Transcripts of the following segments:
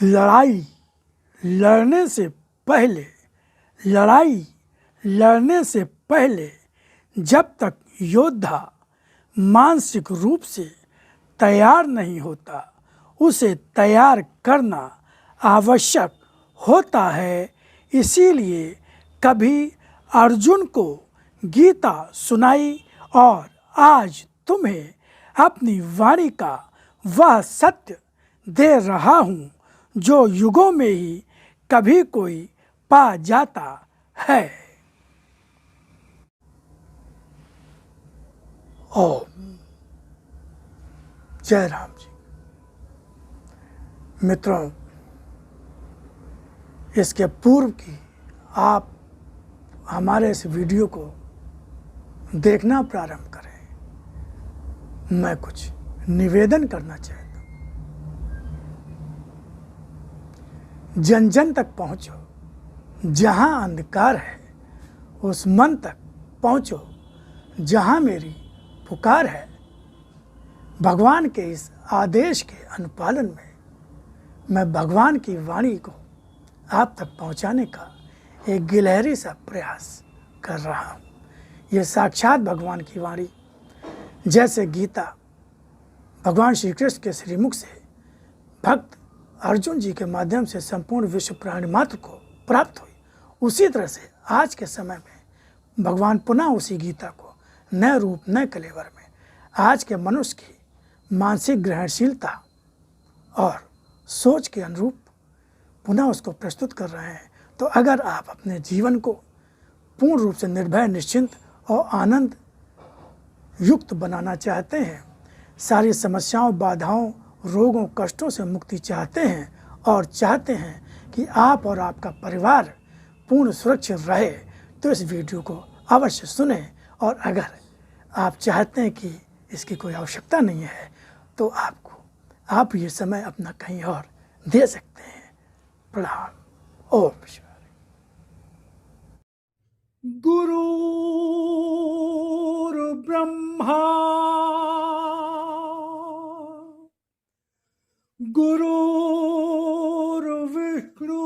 लड़ाई लड़ने से पहले लड़ाई लड़ने से पहले जब तक योद्धा मानसिक रूप से तैयार नहीं होता, उसे तैयार करना आवश्यक होता है। इसीलिए कभी अर्जुन को गीता सुनाई और आज तुम्हें अपनी वाणी का वह सत्य दे रहा हूँ जो युगों में ही कभी कोई पा जाता है। ओम जय राम जी। मित्रों, इसके पूर्व की आप हमारे इस वीडियो को देखना प्रारंभ करें, मैं कुछ निवेदन करना चाहता हूँ। जन जन तक पहुँचो, जहाँ अंधकार है उस मन तक पहुँचो जहाँ मेरी पुकार है। भगवान के इस आदेश के अनुपालन में मैं भगवान की वाणी को आप तक पहुँचाने का एक गिलहरी सा प्रयास कर रहा हूँ। ये साक्षात भगवान की वाणी, जैसे गीता भगवान श्री कृष्ण के श्रीमुख से भक्त अर्जुन जी के माध्यम से संपूर्ण विश्व प्राणी मात्र को प्राप्त हुई, उसी तरह से आज के समय में भगवान पुनः उसी गीता को नए रूप नए कलेवर में आज के मनुष्य की मानसिक ग्रहणशीलता और सोच के अनुरूप पुनः उसको प्रस्तुत कर रहे हैं। तो अगर आप अपने जीवन को पूर्ण रूप से निर्भय, निश्चिंत और आनंद युक्त बनाना चाहते हैं, सारी समस्याओं, बाधाओं, रोगों, कष्टों से मुक्ति चाहते हैं और चाहते हैं कि आप और आपका परिवार पूर्ण सुरक्षित रहे, तो इस वीडियो को अवश्य सुनें। और अगर आप चाहते हैं कि इसकी कोई आवश्यकता नहीं है, तो आप ये समय अपना कहीं और दे सकते हैं। प्रणाम। ओम शिवाय। गुरुर्ब्रह्मा गुरुर्विष्णु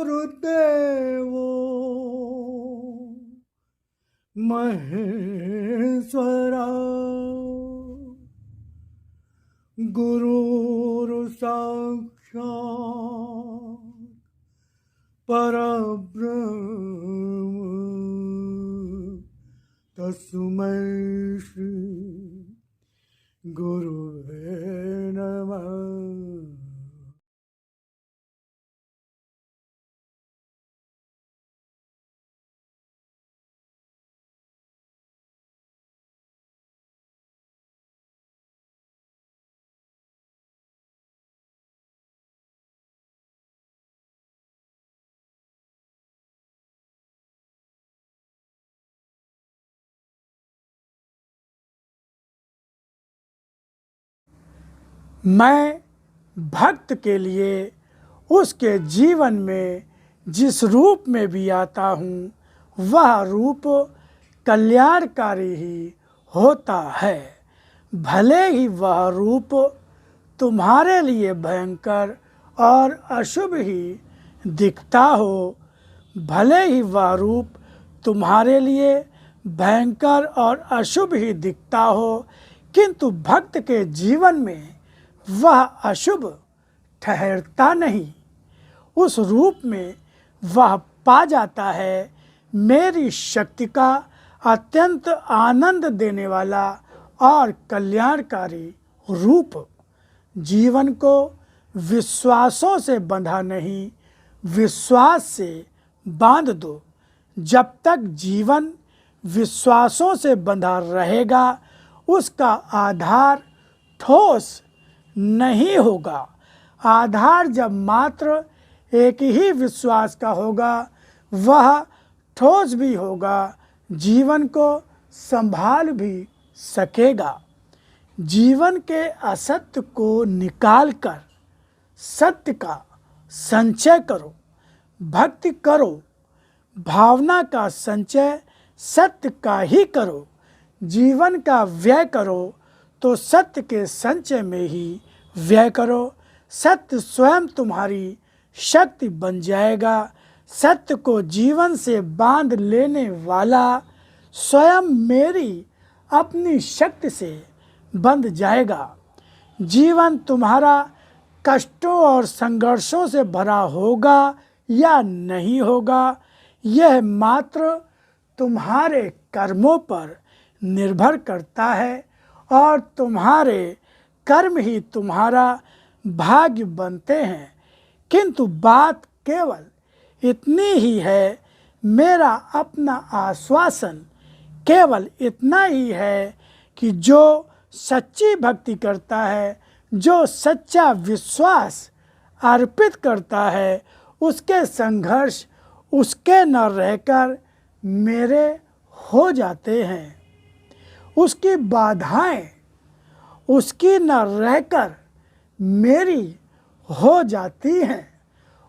गुरुर्देवो महेश्वरा गुरुर्साक्षात् परब्रह्म तस्मै श्री गुरुवे नमः। मैं भक्त के लिए उसके जीवन में जिस रूप में भी आता हूँ, वह रूप कल्याणकारी ही होता है। भले ही वह रूप तुम्हारे लिए भयंकर और अशुभ ही दिखता हो, भले ही वह रूप तुम्हारे लिए भयंकर और अशुभ ही दिखता हो, किंतु भक्त के जीवन में वह अशुभ ठहरता नहीं। उस रूप में वह पा जाता है मेरी शक्ति का अत्यंत आनंद देने वाला और कल्याणकारी रूप। जीवन को विश्वासों से बंधा नहीं, विश्वास से बांध दो। जब तक जीवन विश्वासों से बंधा रहेगा, उसका आधार ठोस नहीं होगा। आधार जब मात्र एक ही विश्वास का होगा, वह ठोस भी होगा, जीवन को संभाल भी सकेगा। जीवन के असत्य को निकालकर सत्य का संचय करो, भक्ति करो, भावना का संचय सत्य का ही करो, जीवन का व्यय करो, तो सत्य के संचय में ही व्यय करो। सत्य स्वयं तुम्हारी शक्ति बन जाएगा। सत्य को जीवन से बांध लेने वाला स्वयं मेरी अपनी शक्ति से बंध जाएगा। जीवन तुम्हारा कष्टों और संघर्षों से भरा होगा या नहीं होगा, यह मात्र तुम्हारे कर्मों पर निर्भर करता है और तुम्हारे कर्म ही तुम्हारा भाग्य बनते हैं। किंतु बात केवल इतनी ही है, मेरा अपना आश्वासन केवल इतना ही है कि जो सच्ची भक्ति करता है, जो सच्चा विश्वास अर्पित करता है, उसके संघर्ष उसके न रहकर मेरे हो जाते हैं। उसकी बाधाएं उसकी न रहकर मेरी हो जाती हैं।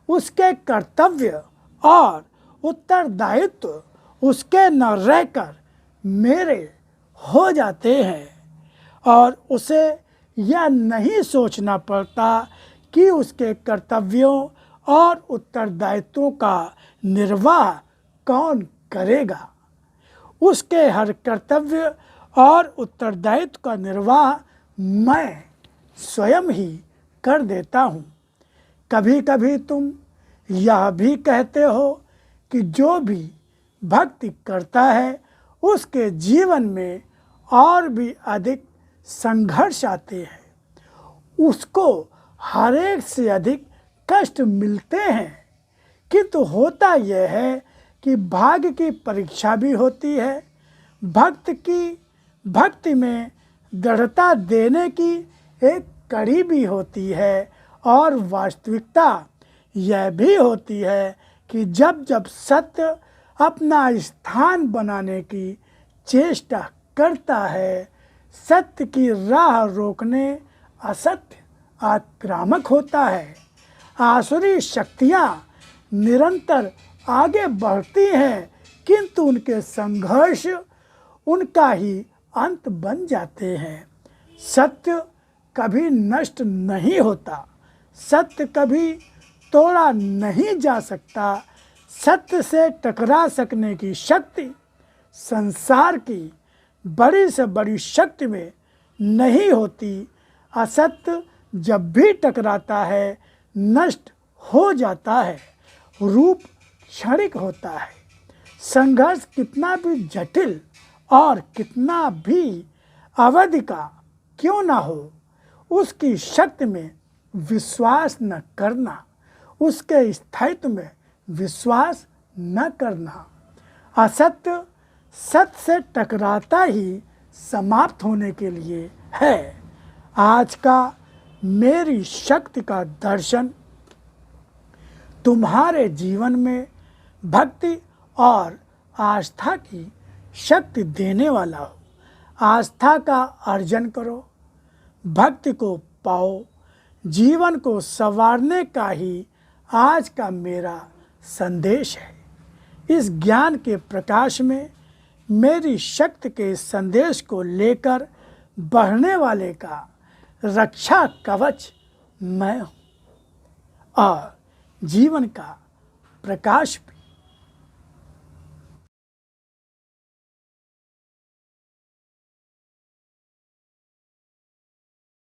उसके कर्तव्य और उत्तरदायित्व उसके न रहकर मेरे हो जाते हैं और उसे यह नहीं सोचना पड़ता कि उसके कर्तव्यों और उत्तरदायित्वों का निर्वाह कौन करेगा। उसके हर कर्तव्य और उत्तरदायित्व का निर्वाह मैं स्वयं ही कर देता हूँ। कभी कभी तुम यह भी कहते हो कि जो भी भक्ति करता है उसके जीवन में और भी अधिक संघर्ष आते हैं, उसको हर एक से अधिक कष्ट मिलते हैं। किंतु होता यह है कि भाग्य की परीक्षा भी होती है। भक्ति में दृढ़ता देने की एक कड़ी भी होती है और वास्तविकता यह भी होती है कि जब जब सत्य अपना स्थान बनाने की चेष्टा करता है, सत्य की राह रोकने असत्य आक्रामक होता है। आसुरी शक्तियाँ निरंतर आगे बढ़ती हैं, किंतु उनके संघर्ष उनका ही अंत बन जाते हैं। सत्य कभी नष्ट नहीं होता, सत्य कभी तोड़ा नहीं जा सकता। सत्य से टकरा सकने की शक्ति संसार की बड़ी से बड़ी शक्ति में नहीं होती। असत्य जब भी टकराता है नष्ट हो जाता है, रूप क्षणिक होता है। संघर्ष कितना भी जटिल और कितना भी अवधि का क्यों ना हो, उसकी शक्ति में विश्वास न करना, उसके स्थायित्व में विश्वास न करना। असत्य सत्य से टकराता ही समाप्त होने के लिए है। आज का मेरी शक्ति का दर्शन तुम्हारे जीवन में भक्ति और आस्था की शक्ति देने वाला हो। आस्था का अर्जन करो, भक्ति को पाओ। जीवन को संवारने का ही आज का मेरा संदेश है। इस ज्ञान के प्रकाश में मेरी शक्ति के संदेश को लेकर बढ़ने वाले का रक्षा कवच मैं हूँ और जीवन का प्रकाश भी